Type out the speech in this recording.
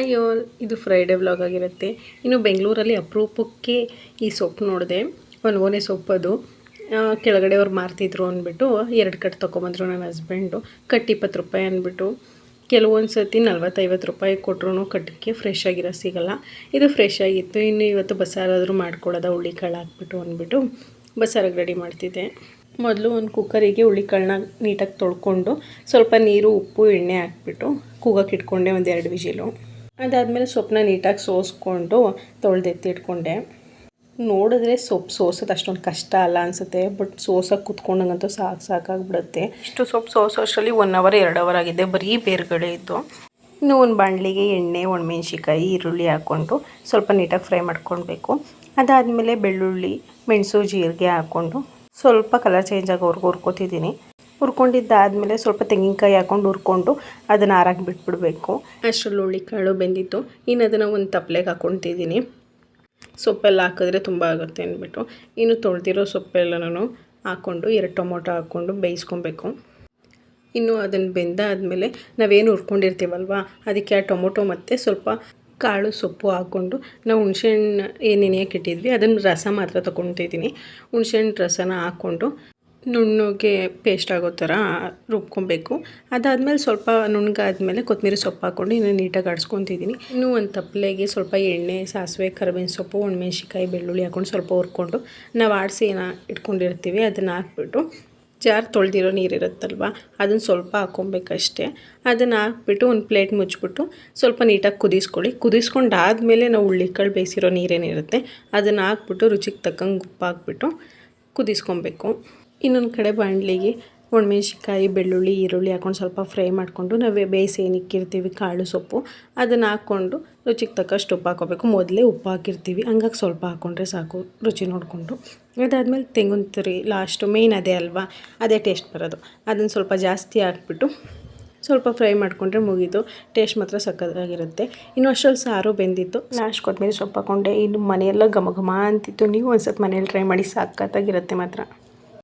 Hi all, ಇದು Friday vlog ಆಗಿರುತ್ತೆ. ಇನ್ನು ಬೆಂಗಳೂರಲ್ಲಿ ಅಪರೂಪಕ್ಕೆ ಈ ಸೊಪ್ಪು ನೋಡಿದೆ. ಓನೆ ಸೊಪ್ಪದು ಕೆಳಗಡೆ ಅವ್ರು ಮಾರ್ತಿದ್ರು ಅಂದ್ಬಿಟ್ಟು 2 ಕಟ್ ತೊಗೊಂಬಂದರು ನನ್ನ ಹಸ್ಬೆಂಡು. ಕಟ್ 20 ರೂಪಾಯಿ ಅಂದ್ಬಿಟ್ಟು. ಕೆಲವೊಂದು ಸರ್ತಿ 40-50 ರೂಪಾಯಿ ಕೊಟ್ಟರು ಕಟ್ಟಕ್ಕೆ ಫ್ರೆಶ್ ಆಗಿರೋ ಸಿಗಲ್ಲ. ಇದು ಫ್ರೆಶ್ ಆಗಿತ್ತು. ಇನ್ನು ಇವತ್ತು ಬಸ್ಸಾರಾದರೂ ಮಾಡ್ಕೊಳ್ಳೋದ ಹುಳ್ಳಿಕಾಳು ಹಾಕ್ಬಿಟ್ಟು ಅಂದ್ಬಿಟ್ಟು ಬಸ್ಸಾರಾಗಿ ರೆಡಿ ಮಾಡ್ತಿದ್ದೆ. ಮೊದಲು ಒಂದು ಕುಕ್ಕರಿಗೆ ಹುಳ್ಳಿಕಾಳನ್ನ ನೀಟಾಗಿ ತೊಳ್ಕೊಂಡು ಸ್ವಲ್ಪ ನೀರು ಉಪ್ಪು ಎಣ್ಣೆ ಹಾಕ್ಬಿಟ್ಟು ಕೂಗಕ್ಕೆ ಇಟ್ಕೊಂಡೆ 1-2 ವಿಜಿಲು. ಅದಾದಮೇಲೆ ಸೊಪ್ಪನ್ನ ನೀಟಾಗಿ ಸೋಸ್ಕೊಂಡು ತೊಳೆದೆತ್ತಿಟ್ಕೊಂಡೆ. ನೋಡಿದ್ರೆ ಸೊಪ್ಪು ಸೋಸೋದು ಅಷ್ಟೊಂದು ಕಷ್ಟ ಅಲ್ಲ ಅನಿಸುತ್ತೆ, ಬಟ್ ಸೋಸೋಕೆ ಕುತ್ಕೊಂಡಂಗಂತೂ ಸಾಕಾಗ್ಬಿಡುತ್ತೆ. ಇಷ್ಟು ಸೊಪ್ಪು ಸೋಸೋಷ್ಟರಲ್ಲಿ 1 ಅವರ್ 2 ಅವರ್ ಆಗಿದೆ. ಬರೀ ಬೇರುಗಳೇ ಇತ್ತು. ಇನ್ನು ಒಂದು ಬಾಣಲಿಗೆ ಎಣ್ಣೆ, ಒಣಮೆಣ್ಸಿಕಾಯಿ, ಈರುಳ್ಳಿ ಹಾಕ್ಕೊಂಡು ಸ್ವಲ್ಪ ನೀಟಾಗಿ ಫ್ರೈ ಮಾಡ್ಕೊಳ್ಬೇಕು. ಅದಾದಮೇಲೆ ಬೆಳ್ಳುಳ್ಳಿ, ಮೆಣಸು, ಜೀರಿಗೆ ಹಾಕ್ಕೊಂಡು ಸ್ವಲ್ಪ ಕಲರ್ ಚೇಂಜ್ ಆಗೋವರೆಗೂ ಹುರ್ಕೊತಿದ್ದೀನಿ. ಹುರ್ಕೊಂಡಿದ್ದಾದಮೇಲೆ ಸ್ವಲ್ಪ ತೆಂಗಿನಕಾಯಿ ಹಾಕ್ಕೊಂಡು ಹುರ್ಕೊಂಡು ಅದನ್ನು ಆರಾಗಿ ಬಿಟ್ಬಿಡಬೇಕು. ಅಷ್ಟರಲ್ಲಿ ಹುಳ್ಳಿಕಾಳು ಬೆಂದಿತ್ತು. ಇನ್ನು ಅದನ್ನು ಒಂದು ತಪ್ಪಲೆಗೆ ಹಾಕ್ಕೊತಿದ್ದೀನಿ. ಸೊಪ್ಪೆಲ್ಲ ಹಾಕಿದ್ರೆ ತುಂಬ ಆಗುತ್ತೆ ಅಂದ್ಬಿಟ್ಟು ಇನ್ನು ತೊಳೆದಿರೋ ಸೊಪ್ಪೆಲ್ಲನೂ ಹಾಕ್ಕೊಂಡು 2 ಟೊಮೊಟೊ ಹಾಕ್ಕೊಂಡು ಬೇಯಿಸ್ಕೊಬೇಕು. ಇನ್ನು ಅದನ್ನು ಬೆಂದಾದಮೇಲೆ ನಾವೇನು ಹುರ್ಕೊಂಡಿರ್ತೀವಲ್ವ ಅದಕ್ಕೆ ಆ ಟೊಮೊಟೊ ಮತ್ತು ಸ್ವಲ್ಪ ಕಾಳು ಸೊಪ್ಪು ಹಾಕ್ಕೊಂಡು ನಾವು ಹುಣಸೆಹಣ್ಣು ಏನು ನೆನೆಯೋಕೆ ಇಟ್ಟಿದ್ವಿ ಅದನ್ನು ರಸ ಮಾತ್ರ ತೊಗೊತಿದ್ದೀನಿ. ಹುಣಸೆಹಣ್ಣು ರಸನ ಹಾಕ್ಕೊಂಡು ನುಣ್ಣಗೆ ಪೇಸ್ಟ್ ಆಗೋ ಥರ ರುಬ್ಕೊಬೇಕು. ಅದಾದಮೇಲೆ ಸ್ವಲ್ಪ ನುಣ್ಣಗಾದ್ಮೇಲೆ ಕೊತ್ತಂಬರಿ ಸೊಪ್ಪು ಹಾಕ್ಕೊಂಡು ಇನ್ನು ನೀಟಾಗಿ ಆಡಿಸ್ಕೊತಿದ್ದೀನಿ. ಇನ್ನೂ ಒಂದು ತಪ್ಪಲೆಗೆ ಸ್ವಲ್ಪ ಎಣ್ಣೆ, ಸಾಸಿವೆ, ಕರಿಬೇವಿನ ಸೊಪ್ಪು, ಒಣಮೆಣ್ಸಿಕಾಯಿ, ಬೆಳ್ಳುಳ್ಳಿ ಹಾಕ್ಕೊಂಡು ಸ್ವಲ್ಪ ಹುರ್ಕೊಂಡು ನಾವು ಆಡಿಸಿ ಇಟ್ಕೊಂಡಿರ್ತೀವಿ ಅದನ್ನು ಹಾಕ್ಬಿಟ್ಟು ಜಾರ್ ತೊಳೆದಿರೋ ನೀರಿರುತ್ತಲ್ವ ಅದನ್ನು ಸ್ವಲ್ಪ ಹಾಕ್ಕೊಬೇಕಷ್ಟೇ. ಅದನ್ನು ಹಾಕ್ಬಿಟ್ಟು ಒಂದು ಪ್ಲೇಟ್ ಮುಚ್ಚಿಬಿಟ್ಟು ಸ್ವಲ್ಪ ನೀಟಾಗಿ ಕುದಿಸ್ಕೊಂಡಾದಮೇಲೆ ನಾವು ಹುಳ್ಳಿಕಾಳು ಬೇಯಿಸಿರೋ ನೀರೇನಿರುತ್ತೆ ಅದನ್ನು ಹಾಕ್ಬಿಟ್ಟು ರುಚಿಗೆ ತಕ್ಕಂಗೆ ಉಪ್ಪು ಹಾಕ್ಬಿಟ್ಟು ಕುದಿಸ್ಕೊಬೇಕು. ಇನ್ನೊಂದು ಕಡೆ ಬಾಣಲಿಗೆ ಒಣಮೆಣ್ಸಿಕಾಯಿ, ಬೆಳ್ಳುಳ್ಳಿ, ಈರುಳ್ಳಿ ಹಾಕ್ಕೊಂಡು ಸ್ವಲ್ಪ ಫ್ರೈ ಮಾಡಿಕೊಂಡು ನಾವು ಬೇಯಿಸಿ ಏನಿಕ್ಕಿರ್ತೀವಿ ಕಾಳು ಸೊಪ್ಪು ಅದನ್ನು ಹಾಕ್ಕೊಂಡು ರುಚಿಗೆ ತಕ್ಕಷ್ಟು ಉಪ್ಪು ಹಾಕ್ಕೋಬೇಕು. ಮೊದಲೇ ಉಪ್ಪು ಹಾಕಿರ್ತೀವಿ, ಹಂಗಾಗಿ ಸ್ವಲ್ಪ ಹಾಕ್ಕೊಂಡ್ರೆ ಸಾಕು ರುಚಿ ನೋಡಿಕೊಂಡು. ಅದಾದಮೇಲೆ ತೆಂಗಿನ ತುರಿ ಲಾಸ್ಟು ಮೇಯ್ನ್ ಅದೇ ಅಲ್ವಾ, ಅದೇ ಟೇಸ್ಟ್ ಬರೋದು. ಅದನ್ನು ಸ್ವಲ್ಪ ಜಾಸ್ತಿ ಹಾಕ್ಬಿಟ್ಟು ಸ್ವಲ್ಪ ಫ್ರೈ ಮಾಡಿಕೊಂಡ್ರೆ ಮುಗೀತು. ಟೇಸ್ಟ್ ಮಾತ್ರ ಸಕ್ಕತ್ತಾಗಿರುತ್ತೆ. ಇನ್ನು ಅಷ್ಟರಲ್ಲಿ ಸಾರು ಬೆಂದಿತ್ತು. ಲಾಸ್ಟ್ ಕೊತ್ತಂಬರಿ ಸೊಪ್ಪು ಹಾಕ್ಕೊಂಡೆ. ಇನ್ನು ಮನೆಯೆಲ್ಲ ಘಮ ಘಮ ಅಂತಿತ್ತು. ನೀವು ಒಂದು ಸ್ವಲ್ಪ ಮನೇಲಿ ಟ್ರೈ ಮಾಡಿ, ಸಕ್ಕತ್ತಾಗಿರುತ್ತೆ ಮಾತ್ರ.